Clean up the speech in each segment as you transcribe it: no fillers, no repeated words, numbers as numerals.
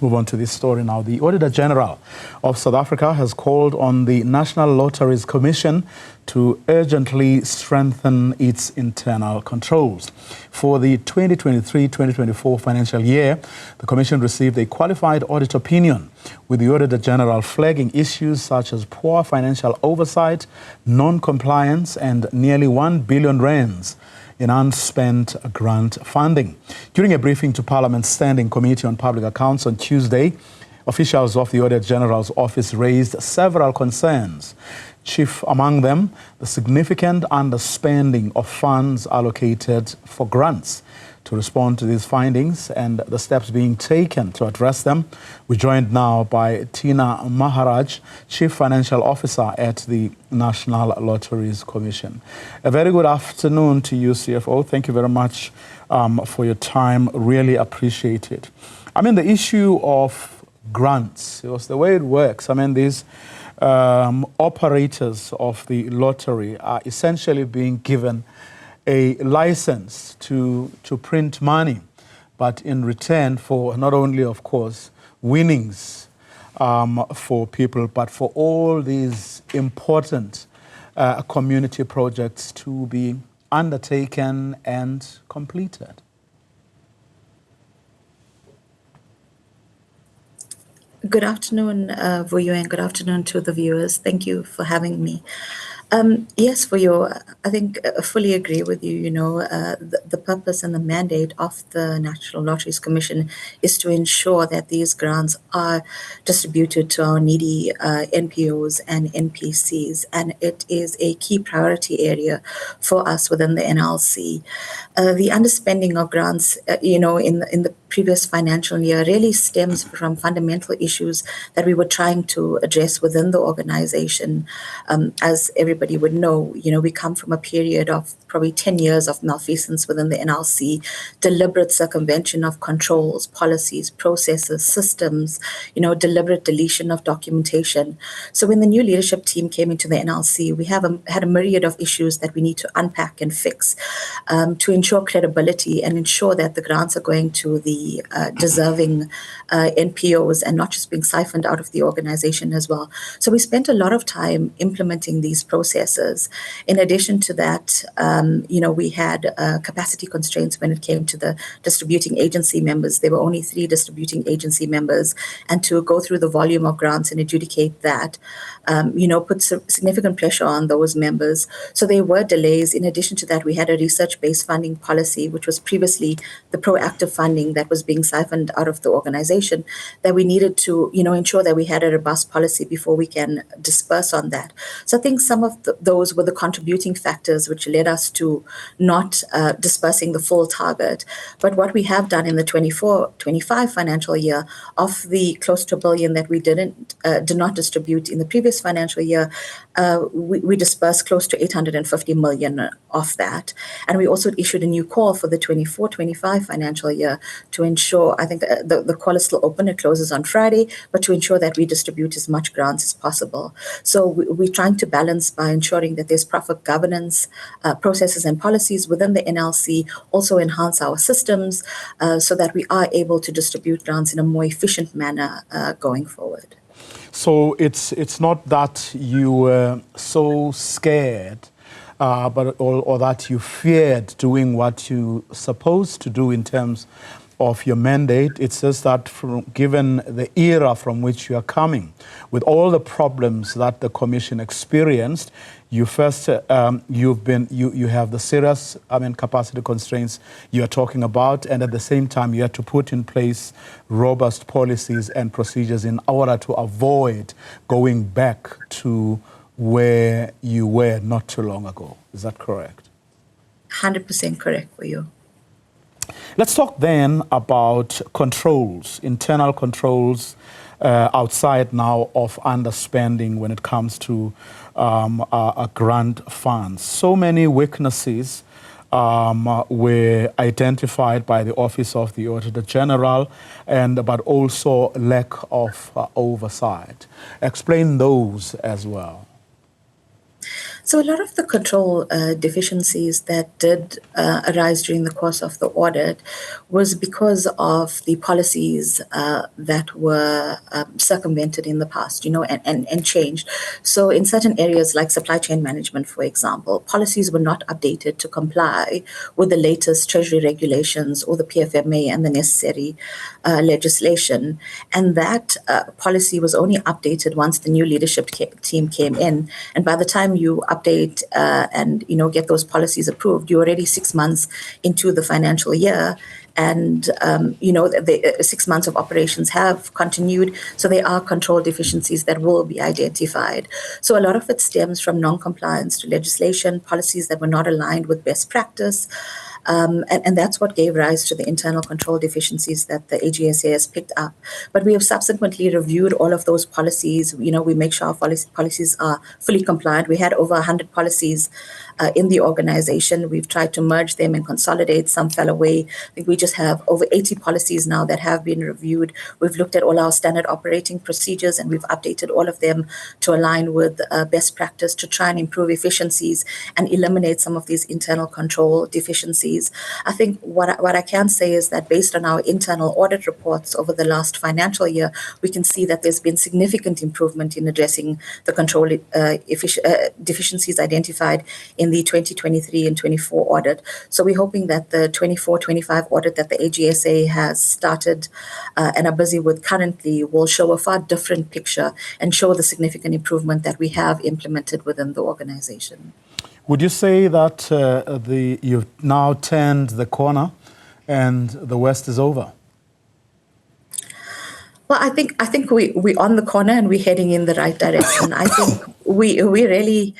Let's move on to this story now. The Auditor-General of South Africa has called on the National Lotteries Commission to urgently strengthen its internal controls. For the 2023-2024 financial year, the Commission received a qualified audit opinion, with the Auditor-General flagging issues such as poor financial oversight, non-compliance, and nearly 1 billion rands in unspent grant funding. During a briefing to Parliament's Standing Committee on Public Accounts on Tuesday, officials of the Auditor-General's office raised several concerns. Chief among them, the significant underspending of funds allocated for grants. To respond to these findings and the steps being taken to address them, we're joined now by Tina Maharaj, Chief Financial Officer at the National Lotteries Commission. A very good afternoon to you, CFO. Thank you very much for your time. Really appreciate it. I mean, the issue of grants, it was the way it works. I mean, these operators of the lottery are essentially being given a license to print money, but in return for not only, of course, winnings for people, but for all these important community projects to be undertaken and completed. Good afternoon, Vuyo, and good afternoon to the viewers. Thank you for having me. Yes, Vuyo, I think I fully agree with you. You know, the purpose and the mandate of the National Lotteries Commission is to ensure that these grants are distributed to our needy NPOs and NPCs, and it is a key priority area for us within the NLC. The underspending of grants, you know, in the previous financial year really stems from fundamental issues that we were trying to address within the organization. As everybody would know, you know, we come from a period of probably 10 years of malfeasance within the NLC, deliberate circumvention of controls, policies, processes, systems, you know, deliberate deletion of documentation. So when the new leadership team came into the NLC, we had a myriad of issues that we need to unpack and fix to ensure credibility and ensure that the grants are going to the deserving NPOs and not just being siphoned out of the organization as well. So we spent a lot of time implementing these processes. In addition to that, you know, we had capacity constraints when it came to the distributing agency members. There were only 3 distributing agency members, and to go through the volume of grants and adjudicate that, you know, put significant pressure on those members. So there were delays. In addition to that, we had a research-based funding policy, which was previously the proactive funding that was being siphoned out of the organization, that we needed to, you know, ensure that we had a robust policy before we can disperse on that. So I think some of those were the contributing factors which led us to not dispersing the full target. But what we have done in the 24-25 financial year, of the close to $1 billion that we did not distribute in the previous financial year, we dispersed close to 850 million of that. And we also issued a new call for the 24-25 financial year to ensure, I think the call is still open, it closes on Friday, but to ensure that we distribute as much grants as possible. So we're trying to balance by ensuring that there's proper governance, processes and policies within the NLC, also enhance our systems so that we are able to distribute grants in a more efficient manner going forward. So it's not that you were so scared or that you feared doing what you supposed to do in terms of your mandate. It's just that given the era from which you are coming, with all the problems that the Commission experienced, you first you have the serious capacity constraints you are talking about, and at the same time you have to put in place robust policies and procedures in order to avoid going back to where you were not too long ago. Is that correct? 100% correct for you. Let's talk then about controls, internal controls outside now of underspending when it comes to grant funds. So many weaknesses were identified by the Office of the Auditor-General, but also lack of oversight. Explain those as well. So a lot of the control deficiencies that did arise during the course of the audit was because of the policies that were circumvented in the past, and changed. So in certain areas like supply chain management, for example, policies were not updated to comply with the latest Treasury regulations or the PFMA and the necessary legislation. And that policy was only updated once the new leadership team came in. And by the time you update and get those policies approved, you're already 6 months into the financial year, and the 6 months of operations have continued, so there are control deficiencies that will be identified. So a lot of it stems from non-compliance to legislation, policies that were not aligned with best practice. And that's what gave rise to the internal control deficiencies that the AGSA has picked up. But we have subsequently reviewed all of those policies. We make sure our policies are fully compliant. We had over 100 policies in the organization. We've tried to merge them and consolidate. Some fell away. I think we just have over 80 policies now that have been reviewed. We've looked at all our standard operating procedures, and we've updated all of them to align with best practice to try and improve efficiencies and eliminate some of these internal control deficiencies. I think what I can say is that based on our internal audit reports over the last financial year, we can see that there's been significant improvement in addressing the control deficiencies identified in the 2023 and 24 audit. So we're hoping that the 24-25 audit that the AGSA has started and are busy with currently will show a far different picture and show the significant improvement that we have implemented within the organization. Would you say that you've now turned the corner and the worst is over? Well, I think we're on the corner and we're heading in the right direction. I think we really,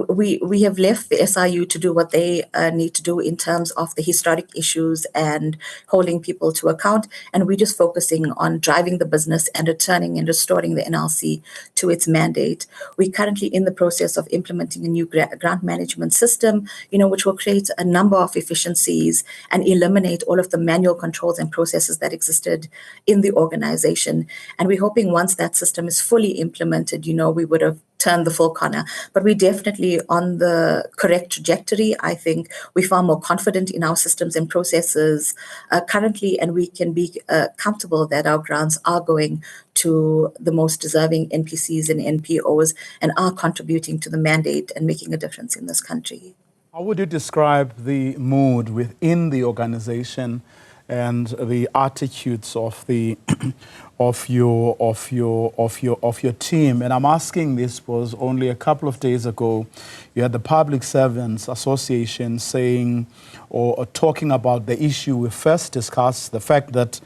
we have left the SIU to do what they need to do in terms of the historic issues and holding people to account. And we're just focusing on driving the business and returning and restoring the NLC to its mandate. We're currently in the process of implementing a new grant management system, which will create a number of efficiencies and eliminate all of the manual controls and processes that existed in the organization. And we're hoping once that system is fully implemented, we would have turned the full corner. But we're definitely on the correct trajectory. I think we're far more confident in our systems and processes currently, and we can be comfortable that our grants are going to the most deserving NPCs and NPOs and are contributing to the mandate and making a difference in this country. How would you describe the mood within the organization and the attitudes of the of your team? And I'm asking this because only a couple of days ago you had the Public Servants Association saying or talking about the issue we first discussed, the fact that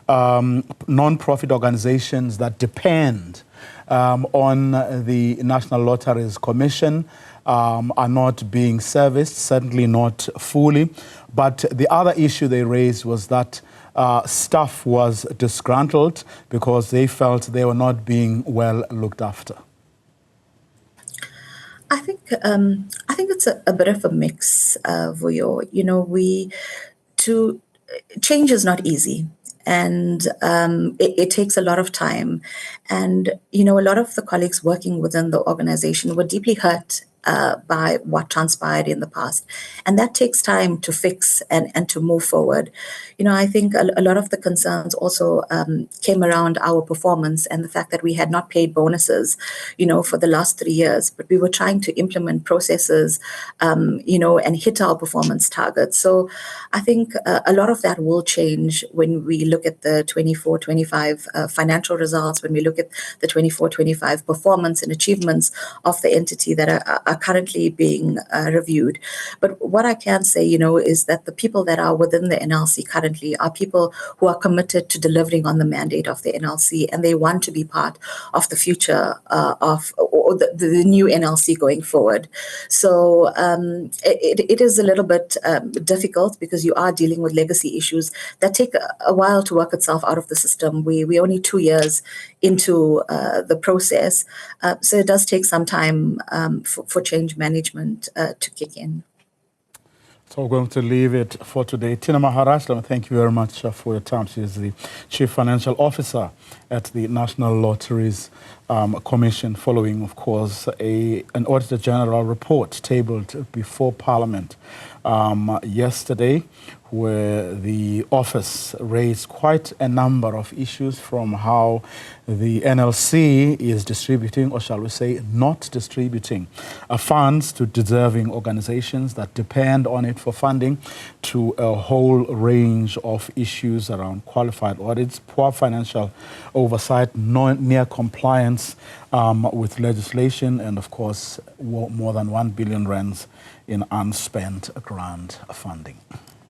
non-profit organizations that depend on the National Lotteries Commission are not being serviced, certainly not fully. But the other issue they raised was that staff was disgruntled because they felt they were not being well looked after. I think it's a bit of a mix, Vuyo. Change is not easy. And it takes a lot of time. And, a lot of the colleagues working within the organization were deeply hurt by what transpired in the past. And that takes time to fix and to move forward. I think a lot of the concerns also came around our performance and the fact that we had not paid bonuses, for the last 3 years, but we were trying to implement processes, and hit our performance targets. So I think a lot of that will change when we look at the 24-25 financial results, when we look at the 24-25 performance and achievements of the entity that are currently being reviewed. But what I can say, is that the people that are within the NLC currently are people who are committed to delivering on the mandate of the NLC, and they want to be part of the future of the new NLC going forward. So it is a little bit difficult because you are dealing with legacy issues that take a while to work itself out of the system. We're only 2 years into the process, so it does take some time for change management to kick in. So we're going to leave it for today. Tina Maharaj, thank you very much for your time. She is the Chief Financial Officer at the National Lotteries Commission, following, of course, an auditor-general report tabled before Parliament yesterday, where the office raised quite a number of issues, from how the NLC is distributing, or shall we say not distributing, funds to deserving organizations that depend on it for funding, to a whole range of issues around qualified audits, poor financial oversight, near compliance with legislation, and of course more than 1 billion rands in unspent grant funding.